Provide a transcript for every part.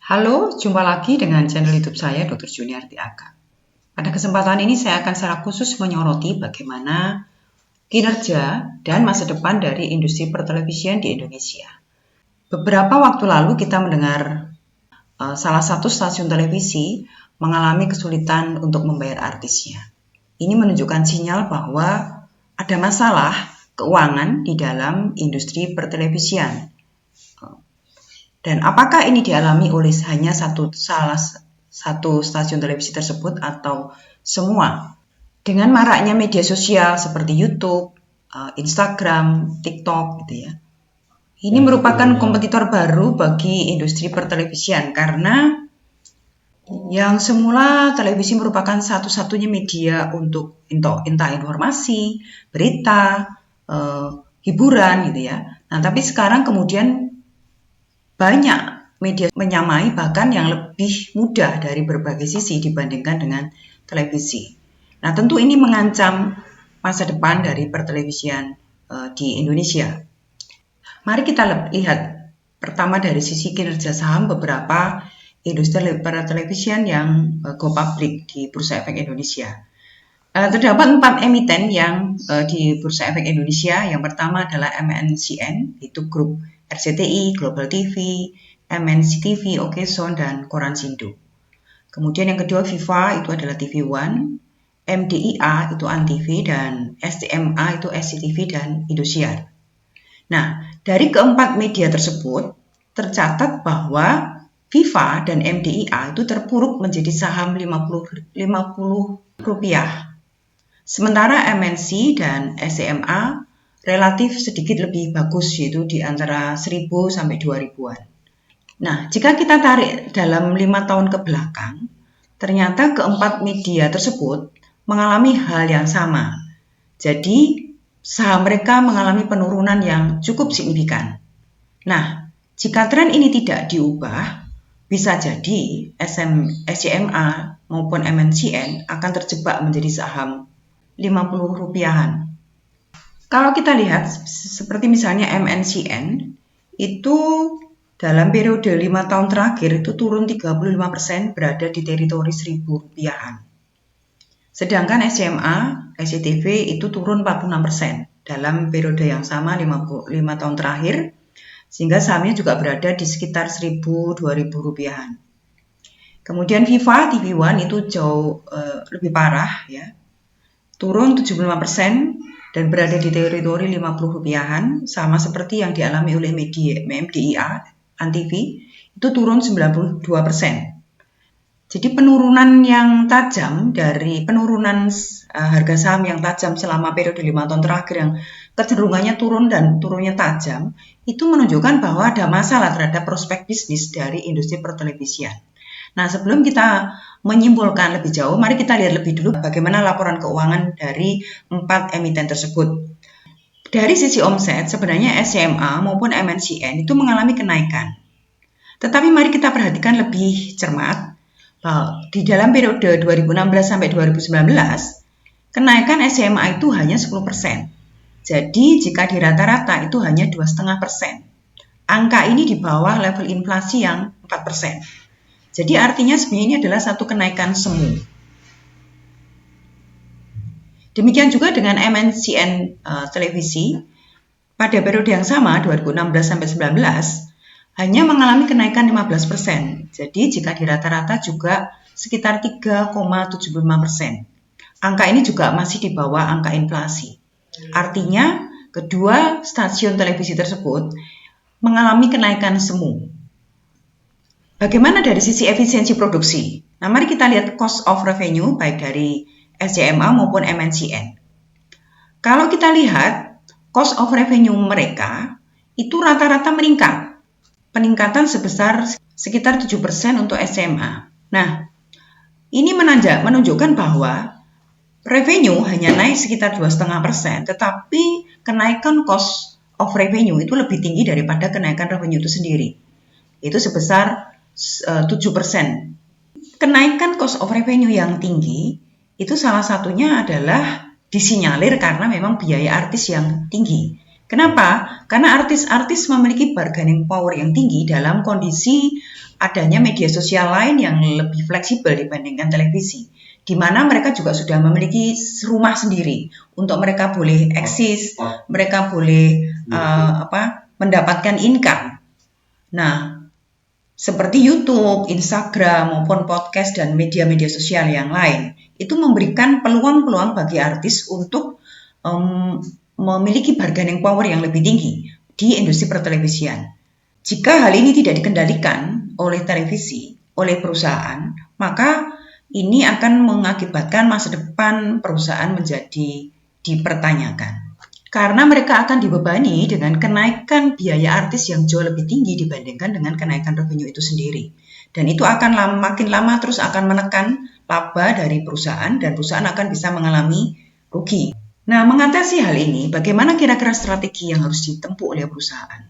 Halo, jumpa lagi dengan channel YouTube saya, Dr. Juniarti Aka. Pada kesempatan ini saya akan secara khusus menyoroti bagaimana kinerja dan masa depan dari industri pertelevisian di Indonesia. Beberapa waktu lalu kita mendengar salah satu stasiun televisi mengalami kesulitan untuk membayar artisnya. Ini menunjukkan sinyal bahwa ada masalah keuangan di dalam industri pertelevisian. Dan apakah ini dialami oleh hanya salah satu stasiun televisi tersebut atau semua? Dengan maraknya media sosial seperti YouTube, Instagram, TikTok gitu ya. Ini merupakan kompetitor baru bagi industri pertelevisian karena yang semula televisi merupakan satu-satunya media untuk entah informasi, berita, hiburan gitu ya. Nah, tapi sekarang kemudian banyak media menyamai bahkan yang lebih mudah dari berbagai sisi dibandingkan dengan televisi. Nah, tentu ini mengancam masa depan dari pertelevisian di Indonesia. Mari kita lihat pertama dari sisi kinerja saham beberapa industri pertelevisian yang go public di Bursa Efek Indonesia. Terdapat 4 emiten yang di Bursa Efek Indonesia. Yang pertama adalah MNCN, itu grup RCTI, Global TV, MNC TV, Okezone, dan Koran Sindo. Kemudian yang kedua Viva itu adalah TV One, MDIA itu Antv, dan STMA itu SCTV dan Indosiar. Nah, dari keempat media tersebut tercatat bahwa Viva dan MDIA itu terpuruk menjadi saham 50 rupiah. Sementara MNC dan SCMA relatif sedikit lebih bagus, yaitu di antara 1.000 sampai 2.000-an. Nah, jika kita tarik dalam 5 tahun ke belakang, ternyata keempat media tersebut mengalami hal yang sama. Jadi, saham mereka mengalami penurunan yang cukup signifikan. Nah, jika tren ini tidak diubah, bisa jadi SCMA maupun MNCN akan terjebak menjadi saham 50 rupiahan. Kalau kita lihat seperti misalnya MNCN itu dalam periode 5 tahun terakhir itu turun 35% berada di teritori 1.000 rupiahan. Sedangkan SCMA, SCTV itu turun 46% dalam periode yang sama 5 tahun terakhir, sehingga sahamnya juga berada di sekitar 1.000-2.000 rupiahan. Kemudian Viva TV One itu jauh lebih parah ya, turun 75% dan berada di teritori 50 rupiahan, sama seperti yang dialami oleh MDIA, Antv, itu turun 92%. Jadi penurunan yang tajam dari penurunan harga saham yang tajam selama periode 5 tahun terakhir yang kecenderungannya turun dan turunnya tajam, itu menunjukkan bahwa ada masalah terhadap prospek bisnis dari industri pertelevisian. Nah, sebelum kita menyimpulkan lebih jauh, mari kita lihat lebih dulu bagaimana laporan keuangan dari 4 emiten tersebut. Dari sisi omset, sebenarnya SCMA maupun MNCN itu mengalami kenaikan. Tetapi mari kita perhatikan lebih cermat, bahwa di dalam periode 2016 sampai 2019, kenaikan SCMA itu hanya 10%. Jadi jika di rata-rata itu hanya 2,5%. Angka ini di bawah level inflasi yang 4%. Jadi artinya sebenarnya ini adalah satu kenaikan semu. Demikian juga dengan MNCN televisi pada periode yang sama 2016 sampai 2019 hanya mengalami kenaikan 15%. Jadi jika di rata-rata juga sekitar 3,75%. Angka ini juga masih di bawah angka inflasi. Artinya kedua stasiun televisi tersebut mengalami kenaikan semu. Bagaimana dari sisi efisiensi produksi? Nah, mari kita lihat cost of revenue baik dari SCMA maupun MNCN. Kalau kita lihat cost of revenue mereka itu rata-rata meningkat. Peningkatan sebesar sekitar 7% untuk SCMA. Nah, ini menunjukkan bahwa revenue hanya naik sekitar 2,5%, tetapi kenaikan cost of revenue itu lebih tinggi daripada kenaikan revenue itu sendiri. Itu sebesar 7%. Kenaikan cost of revenue yang tinggi itu salah satunya adalah disinyalir karena memang biaya artis yang tinggi. Kenapa? Karena artis-artis memiliki bargaining power yang tinggi dalam kondisi adanya media sosial lain yang lebih fleksibel dibandingkan televisi, di mana mereka juga sudah memiliki rumah sendiri untuk mereka boleh eksis, mereka boleh mendapatkan income. Nah, seperti YouTube, Instagram, maupun podcast dan media-media sosial yang lain, itu memberikan peluang-peluang bagi artis untuk memiliki bargaining power yang lebih tinggi di industri pertelevisian. Jika hal ini tidak dikendalikan oleh televisi, oleh perusahaan, maka ini akan mengakibatkan masa depan perusahaan menjadi dipertanyakan. Karena mereka akan dibebani dengan kenaikan biaya artis yang jauh lebih tinggi dibandingkan dengan kenaikan revenue itu sendiri. Dan itu akan makin lama terus akan menekan laba dari perusahaan dan perusahaan akan bisa mengalami rugi. Nah, mengatasi hal ini, bagaimana kira-kira strategi yang harus ditempuh oleh perusahaan?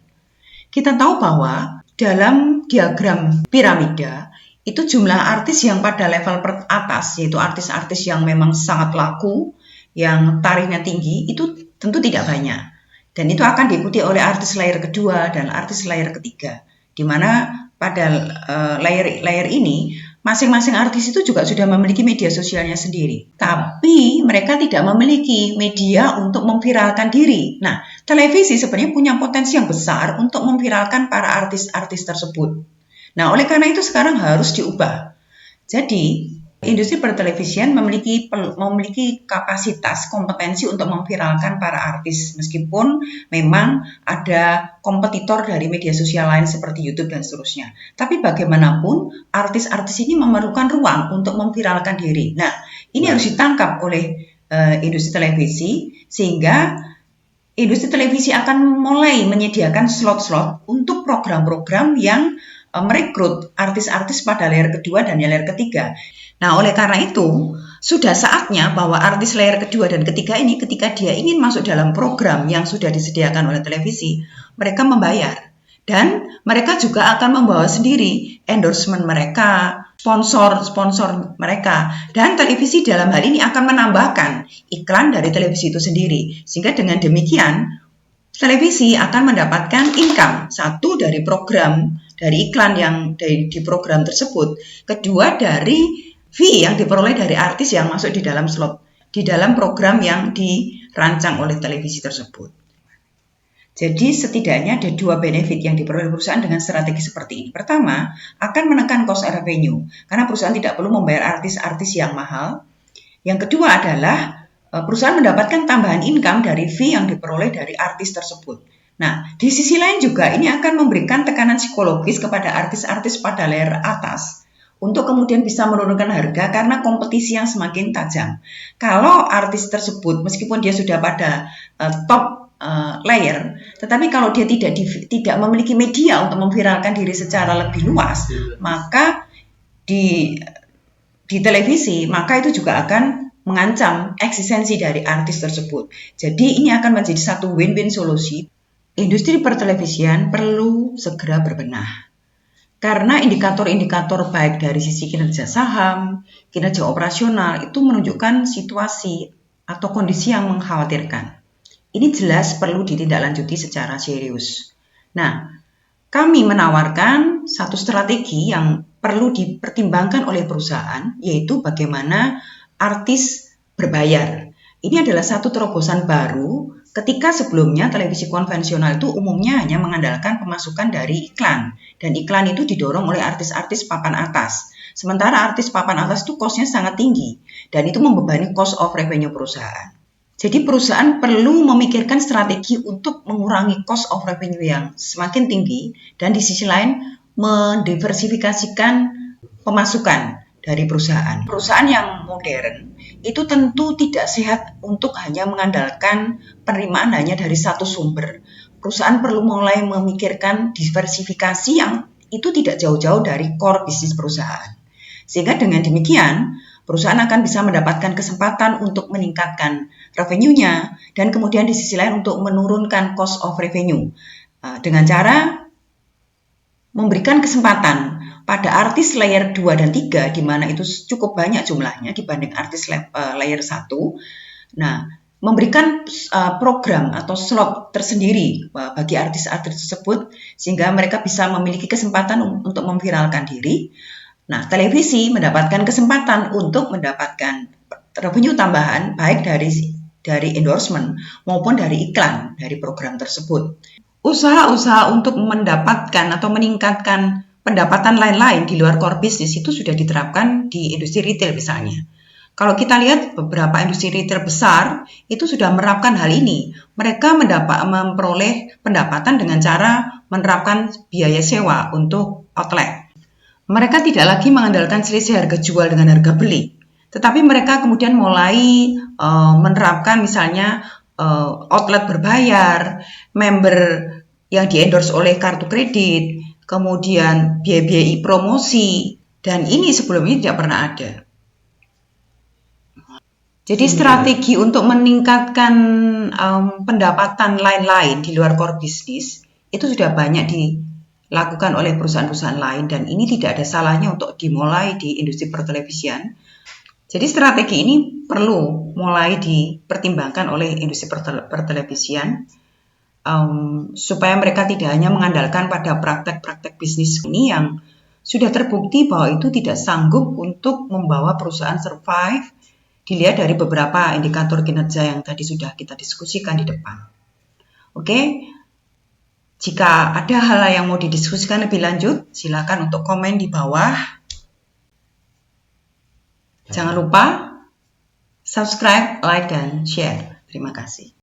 Kita tahu bahwa dalam diagram piramida, itu jumlah artis yang pada level atas, yaitu artis-artis yang memang sangat laku, yang tarifnya tinggi, itu tentu tidak banyak. Dan itu akan diikuti oleh artis layer kedua dan artis layer ketiga, di mana pada layer ini, masing-masing artis itu juga sudah memiliki media sosialnya sendiri. Tapi mereka tidak memiliki media untuk memviralkan diri. Nah, televisi sebenarnya punya potensi yang besar untuk memviralkan para artis-artis tersebut. Nah, oleh karena itu sekarang harus diubah. Jadi, industri pertelevisian memiliki kapasitas, kompetensi untuk memviralkan para artis, meskipun memang ada kompetitor dari media sosial lain seperti YouTube dan seterusnya. Tapi bagaimanapun, artis-artis ini memerlukan ruang untuk memviralkan diri. Nah, ini harus ditangkap oleh industri televisi, sehingga industri televisi akan mulai menyediakan slot-slot untuk program-program yang merekrut artis-artis pada layer kedua dan layer ketiga. Nah, oleh karena itu, sudah saatnya bahwa artis layer kedua dan ketiga ini ketika dia ingin masuk dalam program yang sudah disediakan oleh televisi, mereka membayar. Dan mereka juga akan membawa sendiri endorsement mereka, sponsor mereka. Dan televisi dalam hal ini akan menambahkan iklan dari televisi itu sendiri. Sehingga dengan demikian, televisi akan mendapatkan income. Satu, dari program, dari iklan yang di program tersebut. Kedua, dari fee yang diperoleh dari artis yang masuk di dalam slot, di dalam program yang dirancang oleh televisi tersebut. Jadi setidaknya ada dua benefit yang diperoleh perusahaan dengan strategi seperti ini. Pertama, akan menekan cost revenue, karena perusahaan tidak perlu membayar artis-artis yang mahal. Yang kedua adalah perusahaan mendapatkan tambahan income dari fee yang diperoleh dari artis tersebut. Nah, di sisi lain juga ini akan memberikan tekanan psikologis kepada artis-artis pada layer atas, untuk kemudian bisa menurunkan harga karena kompetisi yang semakin tajam. Kalau artis tersebut, meskipun dia sudah pada top layer, tetapi kalau dia tidak memiliki media untuk memviralkan diri secara lebih luas, maka di televisi, maka itu juga akan mengancam eksistensi dari artis tersebut. Jadi ini akan menjadi satu win-win solusi. Industri pertelevisian perlu segera berbenah. Karena indikator-indikator baik dari sisi kinerja saham, kinerja operasional itu menunjukkan situasi atau kondisi yang mengkhawatirkan. Ini jelas perlu ditindaklanjuti secara serius. Nah, kami menawarkan satu strategi yang perlu dipertimbangkan oleh perusahaan, yaitu bagaimana artis berbayar. Ini adalah satu terobosan baru ketika sebelumnya televisi konvensional itu umumnya hanya mengandalkan pemasukan dari iklan. Dan iklan itu didorong oleh artis-artis papan atas. Sementara artis papan atas itu cost-nya sangat tinggi. Dan itu membebani cost of revenue perusahaan. Jadi perusahaan perlu memikirkan strategi untuk mengurangi cost of revenue yang semakin tinggi. Dan di sisi lain mendiversifikasikan pemasukan dari perusahaan. Perusahaan yang modern itu tentu tidak sehat untuk hanya mengandalkan penerimaan hanya dari satu sumber. Perusahaan perlu mulai memikirkan diversifikasi yang itu tidak jauh-jauh dari core bisnis perusahaan. Sehingga dengan demikian, perusahaan akan bisa mendapatkan kesempatan untuk meningkatkan revenue-nya dan kemudian di sisi lain untuk menurunkan cost of revenue dengan cara memberikan kesempatan pada artis layer 2 dan 3, di mana itu cukup banyak jumlahnya dibanding artis layer 1. Nah, memberikan program atau slot tersendiri bagi artis-artis tersebut sehingga mereka bisa memiliki kesempatan untuk memviralkan diri. Nah, televisi mendapatkan kesempatan untuk mendapatkan revenue tambahan baik dari endorsement maupun dari iklan dari program tersebut. Usaha-usaha untuk mendapatkan atau meningkatkan pendapatan lain-lain di luar core business itu sudah diterapkan di industri retail misalnya. Kalau kita lihat beberapa industri retail besar itu sudah menerapkan hal ini. Mereka memperoleh pendapatan dengan cara menerapkan biaya sewa untuk outlet. Mereka tidak lagi mengandalkan selisih harga jual dengan harga beli, tetapi mereka kemudian mulai menerapkan misalnya outlet berbayar, member yang di-endorse oleh kartu kredit, kemudian biaya-biaya promosi, dan ini sebelumnya tidak pernah ada. Jadi strategi untuk meningkatkan pendapatan lain-lain di luar core bisnis itu sudah banyak dilakukan oleh perusahaan-perusahaan lain dan ini tidak ada salahnya untuk dimulai di industri pertelevisian. Jadi strategi ini perlu mulai dipertimbangkan oleh industri pertelevisian supaya mereka tidak hanya mengandalkan pada praktek-praktek bisnis ini yang sudah terbukti bahwa itu tidak sanggup untuk membawa perusahaan survive. Dilihat dari beberapa indikator kinerja yang tadi sudah kita diskusikan di depan. Oke, jika ada hal yang mau didiskusikan lebih lanjut, silakan untuk komen di bawah. Jangan lupa subscribe, like, dan share. Terima kasih.